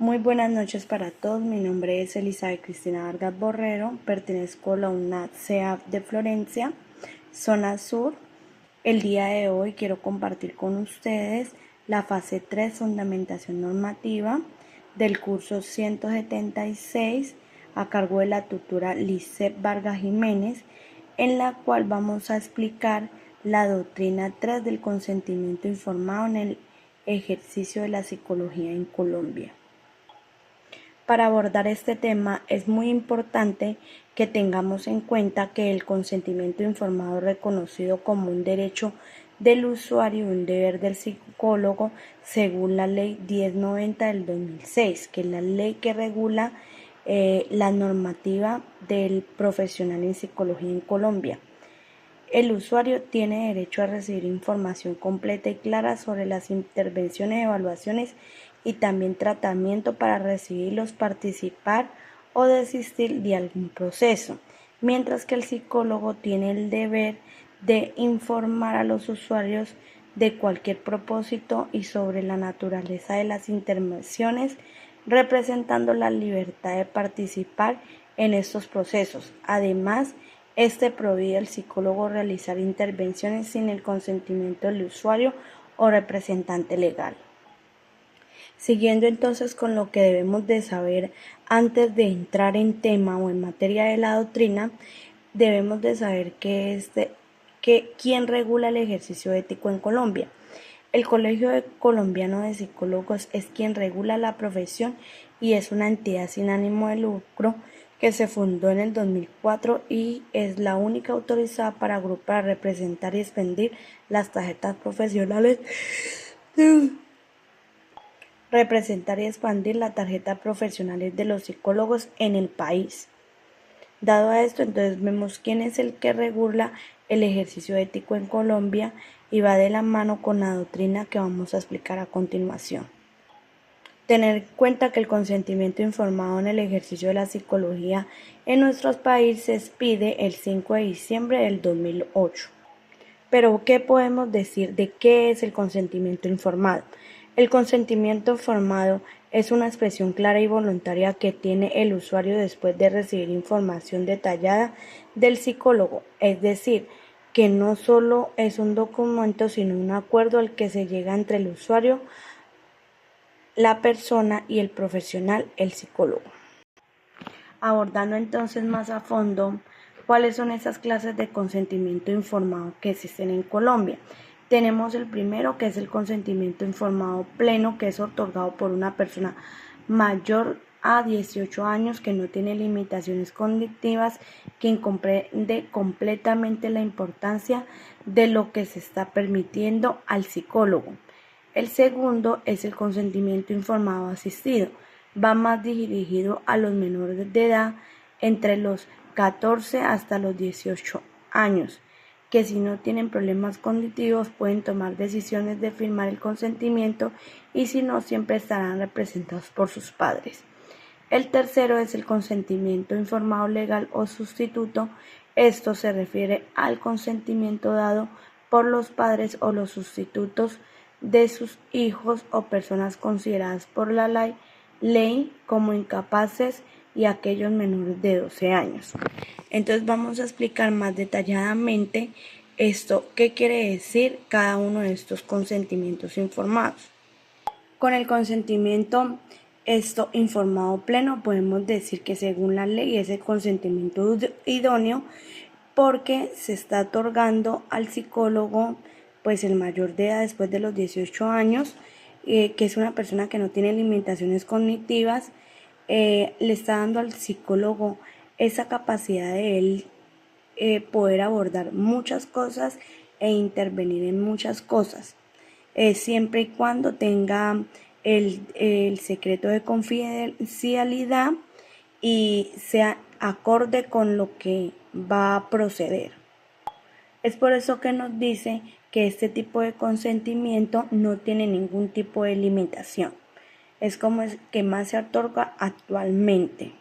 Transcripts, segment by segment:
Muy buenas noches para todos, mi nombre es Elizabeth Cristina Vargas Borrero, pertenezco a la UNAD CEAP de Florencia, zona sur. El día de hoy quiero compartir con ustedes la fase 3, fundamentación normativa, del curso 176 a cargo de la tutora Lisset Vargas Jiménez, en la cual vamos a explicar la doctrina 3 del consentimiento informado en el ejercicio de la psicología en Colombia. Para abordar este tema es muy importante que tengamos en cuenta que el consentimiento informado es reconocido como un derecho del usuario y un deber del psicólogo según la ley 1090 del 2006, que es la ley que regula la normativa del profesional en psicología en Colombia. El usuario tiene derecho a recibir información completa y clara sobre las intervenciones, evaluaciones y también tratamiento para recibirlos, participar o desistir de algún proceso, mientras que el psicólogo tiene el deber de informar a los usuarios de cualquier propósito y sobre la naturaleza de las intervenciones, representando la libertad de participar en estos procesos. Además, este prohíbe al psicólogo realizar intervenciones sin el consentimiento del usuario o representante legal. Siguiendo entonces con lo que debemos de saber antes de entrar en tema o en materia de la doctrina, debemos de saber quién regula el ejercicio ético en Colombia. El Colegio Colombiano de Psicólogos es quien regula la profesión y es una entidad sin ánimo de lucro que se fundó en el 2004 y es la única autorizada para agrupar, representar y expedir las tarjetas profesionales representar y expandir la tarjeta profesionales de los psicólogos en el país. Dado a esto, entonces vemos quién es el que regula el ejercicio ético en Colombia y va de la mano con la doctrina que vamos a explicar a continuación. Tener en cuenta que el consentimiento informado en el ejercicio de la psicología en nuestros países pide el 5 de diciembre del 2008. Pero, ¿qué podemos decir de qué es el consentimiento informado? El consentimiento informado es una expresión clara y voluntaria que tiene el usuario después de recibir información detallada del psicólogo, es decir, que no solo es un documento, sino un acuerdo al que se llega entre el usuario, la persona y el profesional, el psicólogo. Abordando entonces más a fondo cuáles son esas clases de consentimiento informado que existen en Colombia. Tenemos el primero, que es el consentimiento informado pleno, que es otorgado por una persona mayor a 18 años que no tiene limitaciones cognitivas, quien comprende completamente la importancia de lo que se está permitiendo al psicólogo. El segundo es el consentimiento informado asistido. Va más dirigido a los menores de edad entre los 14 hasta los 18 años, que si no tienen problemas cognitivos pueden tomar decisiones de firmar el consentimiento y si no siempre estarán representados por sus padres. El tercero es el consentimiento informado legal o sustituto. Esto se refiere al consentimiento dado por los padres o los sustitutos de sus hijos o personas consideradas por la ley como incapaces y aquellos menores de 12 años. Entonces vamos a explicar más detalladamente esto, qué quiere decir cada uno de estos consentimientos informados. Con el consentimiento informado pleno podemos decir que según la ley es el consentimiento idóneo porque se está otorgando al psicólogo pues el mayor de edad después de los 18 años, que es una persona que no tiene limitaciones cognitivas, le está dando al psicólogo esa capacidad de él poder abordar muchas cosas e intervenir en muchas cosas, siempre y cuando tenga el secreto de confidencialidad y sea acorde con lo que va a proceder. Es por eso que nos dice que este tipo de consentimiento no tiene ningún tipo de limitación. Es como el que más se otorga actualmente.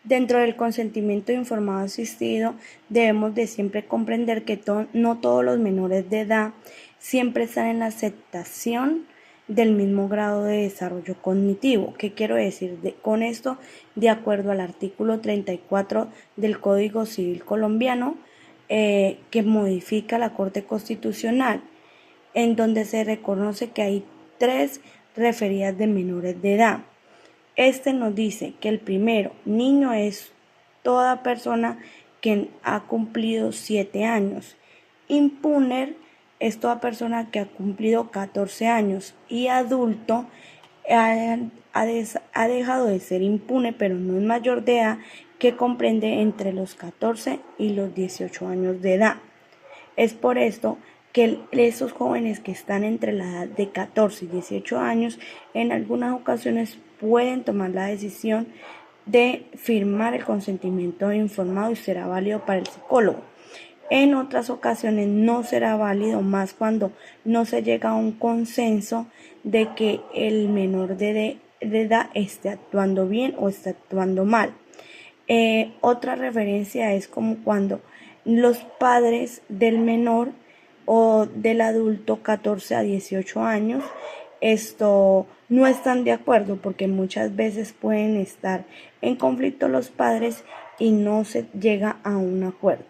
Dentro del consentimiento informado asistido debemos de siempre comprender que no todos los menores de edad siempre están en la aceptación del mismo grado de desarrollo cognitivo. ¿Qué quiero decir con esto? De acuerdo al artículo 34 del Código Civil colombiano, que modifica la Corte Constitucional, en donde se reconoce que hay 3 referidas de menores de edad. Este nos dice que el primero, niño, es toda persona que ha cumplido 7 años. Impuner es toda persona que ha cumplido 14 años. Y adulto ha dejado de ser impune, pero no es mayor de edad, que comprende entre los 14 y los 18 años de edad. Es por esto que esos jóvenes que están entre la edad de 14 y 18 años en algunas ocasiones pueden tomar la decisión de firmar el consentimiento informado y será válido para el psicólogo. En otras ocasiones no será válido, más cuando no se llega a un consenso de que el menor de edad esté actuando bien o esté actuando mal. Otra referencia es como cuando los padres del menor o del adulto 14 a 18 años no están de acuerdo, porque muchas veces pueden estar en conflicto los padres y no se llega a un acuerdo.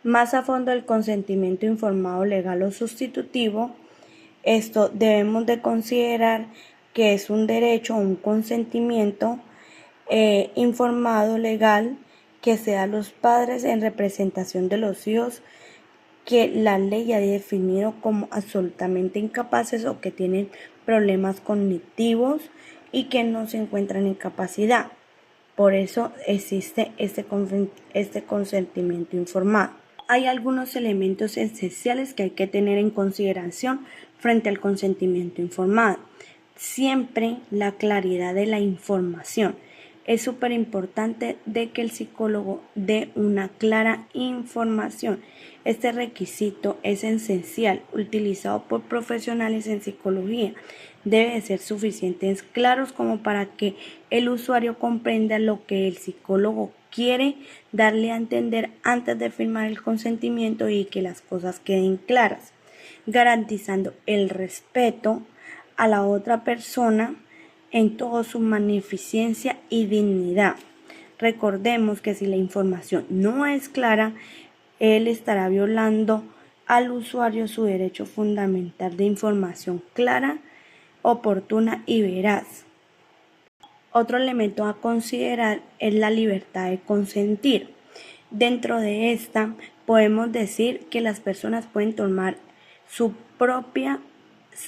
Más a fondo, el consentimiento informado legal o sustitutivo. Debemos de considerar que es un derecho o un consentimiento informado legal que se da a los padres en representación de los hijos que la ley ha definido como absolutamente incapaces o que tienen problemas cognitivos y que no se encuentran en capacidad. Por eso existe este consentimiento informado. Hay algunos elementos esenciales que hay que tener en consideración frente al consentimiento informado. Siempre la claridad de la información. Es súper importante de que el psicólogo dé una clara información. Este requisito es esencial, utilizado por profesionales en psicología. Debe ser suficientes claros como para que el usuario comprenda lo que el psicólogo quiere darle a entender antes de firmar el consentimiento y que las cosas queden claras, garantizando el respeto a la otra persona en toda su magnificencia y dignidad. Recordemos que si la información no es clara, él estará violando al usuario su derecho fundamental de información clara, oportuna y veraz. Otro elemento a considerar es la libertad de consentir. Dentro de esta podemos decir que las personas pueden tomar su propia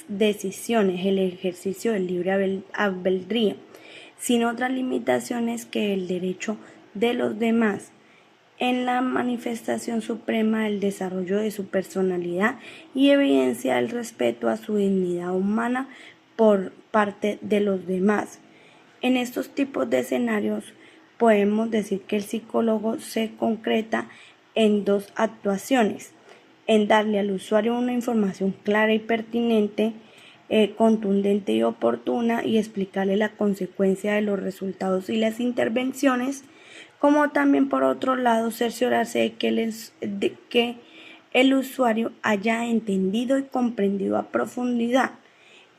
decisiones, el ejercicio del libre albedrío, sin otras limitaciones que el derecho de los demás, en la manifestación suprema del desarrollo de su personalidad y evidencia el respeto a su dignidad humana por parte de los demás. En estos tipos de escenarios podemos decir que el psicólogo se concreta en 2 actuaciones: en darle al usuario una información clara y pertinente, contundente y oportuna, y explicarle la consecuencia de los resultados y las intervenciones, como también por otro lado cerciorarse de que el usuario haya entendido y comprendido a profundidad.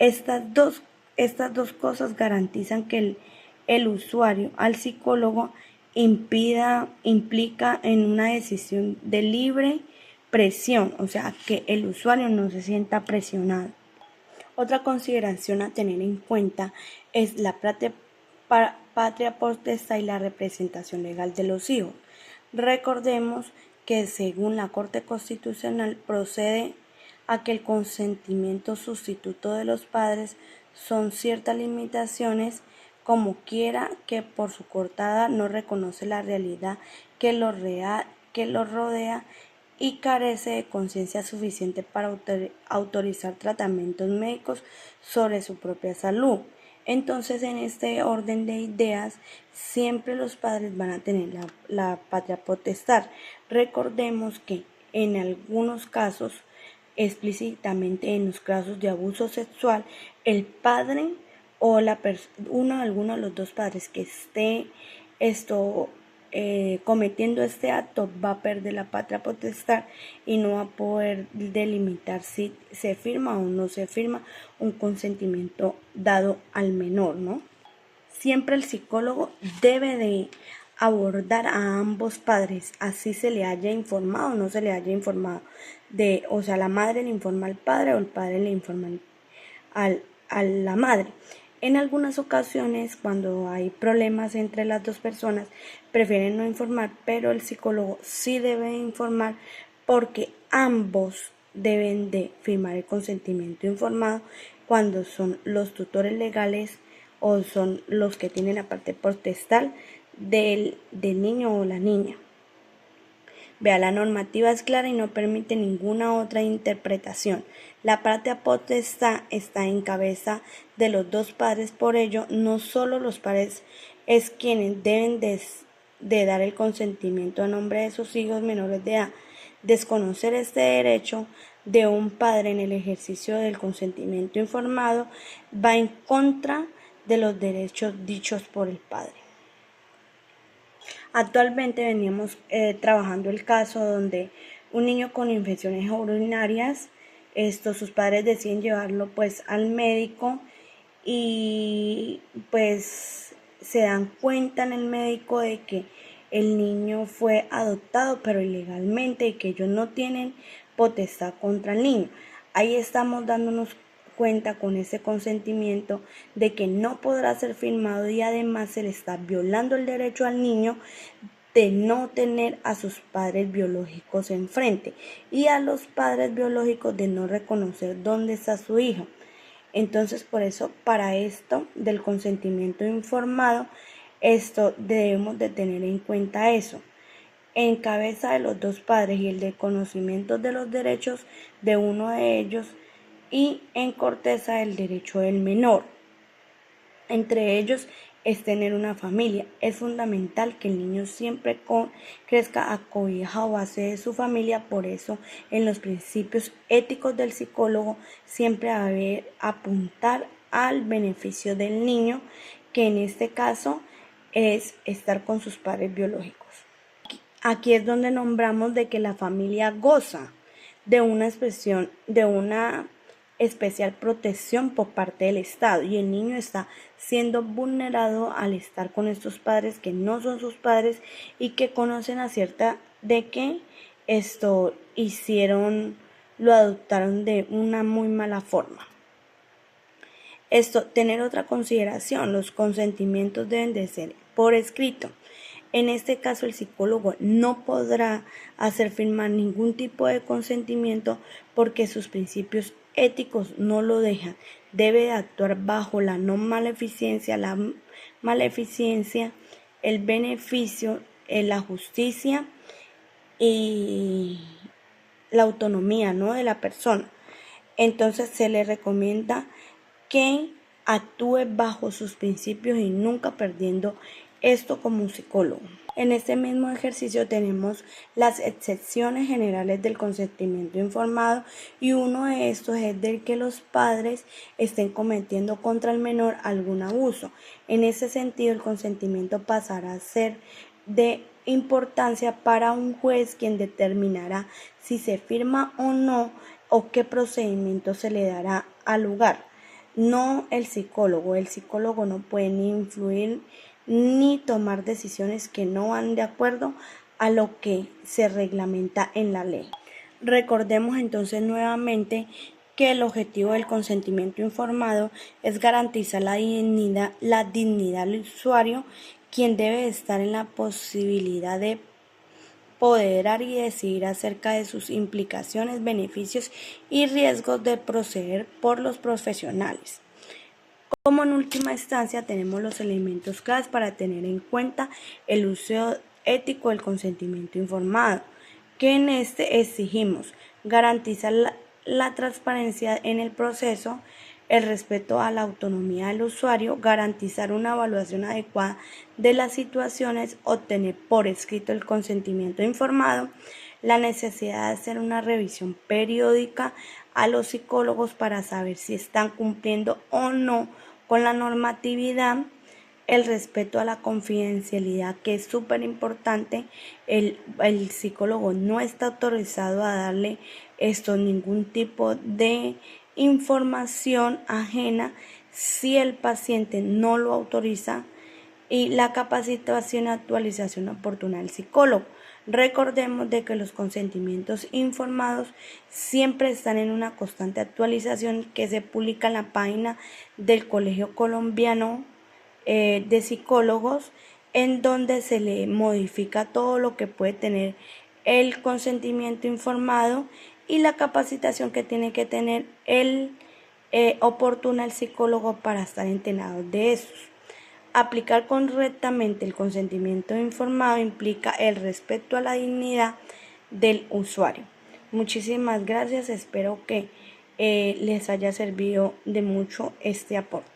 Estas dos cosas garantizan que el usuario al psicólogo implica en una decisión de libre presión, o sea, que el usuario no se sienta presionado. Otra consideración a tener en cuenta es la patria potestad y la representación legal de los hijos. Recordemos que según la Corte Constitucional procede a que el consentimiento sustituto de los padres son ciertas limitaciones, como quiera que por su corta edad no reconoce la realidad que los rodea y carece de conciencia suficiente para autorizar tratamientos médicos sobre su propia salud. Entonces, en este orden de ideas, siempre los padres van a tener la patria potestad. Recordemos que en algunos casos, explícitamente en los casos de abuso sexual, el padre o alguno de los dos padres que esté cometiendo este acto va a perder la patria potestad y no va a poder delimitar si se firma o no se firma un consentimiento dado al menor, ¿no? Siempre el psicólogo debe de abordar a ambos padres, así se le haya informado o no se le haya informado. O sea, la madre le informa al padre o el padre le informa a la madre. En algunas ocasiones, cuando hay problemas entre las dos personas, prefieren no informar, pero el psicólogo sí debe informar porque ambos deben de firmar el consentimiento informado cuando son los tutores legales o son los que tienen la parte potestad del niño o la niña. Vea, la normativa es clara y no permite ninguna otra interpretación. La patria potestad está en cabeza de los dos padres, por ello, no solo los padres es quienes deben de dar el consentimiento a nombre de sus hijos menores de edad. Desconocer este derecho de un padre en el ejercicio del consentimiento informado va en contra de los derechos dichos por el padre. Actualmente veníamos trabajando el caso donde un niño con infecciones urinarias, sus padres deciden llevarlo pues al médico y pues se dan cuenta en el médico de que el niño fue adoptado pero ilegalmente y que ellos no tienen potestad contra el niño. Ahí estamos dándonos cuenta con ese consentimiento de que no podrá ser firmado y además se le está violando el derecho al niño de no tener a sus padres biológicos enfrente y a los padres biológicos de no reconocer dónde está su hijo. Entonces, por eso, para esto del consentimiento informado, debemos de tener en cuenta eso. En cabeza de los dos padres y el de conocimiento de los derechos de uno de ellos y en corteza el derecho del menor. Entre ellos es tener una familia. Es fundamental que el niño siempre crezca acobijado a base de su familia. Por eso, en los principios éticos del psicólogo, siempre debe apuntar al beneficio del niño, que en este caso es estar con sus padres biológicos. Aquí es donde nombramos de que la familia goza de una especial protección por parte del Estado y el niño está siendo vulnerado al estar con estos padres que no son sus padres y que conocen acerca de que lo adoptaron de una muy mala forma. Tener otra consideración, los consentimientos deben de ser por escrito. En este caso, el psicólogo no podrá hacer firmar ningún tipo de consentimiento porque sus principios éticos no lo dejan. Debe actuar bajo la no maleficencia, el beneficio, la justicia y la autonomía, ¿no?, de la persona. Entonces se le recomienda que actúe bajo sus principios y nunca perdiendo esto como un psicólogo. En este mismo ejercicio tenemos las excepciones generales del consentimiento informado y uno de estos es del que los padres estén cometiendo contra el menor algún abuso. En ese sentido, el consentimiento pasará a ser de importancia para un juez quien determinará si se firma o no o qué procedimiento se le dará al lugar. No el psicólogo. El psicólogo no puede ni influir ni tomar decisiones que no van de acuerdo a lo que se reglamenta en la ley. Recordemos entonces nuevamente que el objetivo del consentimiento informado es garantizar la dignidad del usuario, quien debe estar en la posibilidad de poder y decidir acerca de sus implicaciones, beneficios y riesgos de proceder por los profesionales. Como en última instancia tenemos los elementos claves para tener en cuenta el uso ético del consentimiento informado, que en este exigimos garantizar la transparencia en el proceso, el respeto a la autonomía del usuario, garantizar una evaluación adecuada de las situaciones, obtener por escrito el consentimiento informado, la necesidad de hacer una revisión periódica a los psicólogos para saber si están cumpliendo o no con la normatividad, el respeto a la confidencialidad, que es súper importante. El psicólogo no está autorizado a darle ningún tipo de información ajena si el paciente no lo autoriza, y la capacitación y actualización oportuna del psicólogo. Recordemos de que los consentimientos informados siempre están en una constante actualización que se publica en la página del Colegio Colombiano de Psicólogos, en donde se le modifica todo lo que puede tener el consentimiento informado y la capacitación que tiene que tener oportuna el psicólogo para estar enterado de eso. Aplicar correctamente el consentimiento informado implica el respeto a la dignidad del usuario. Muchísimas gracias, espero que les haya servido de mucho este aporte.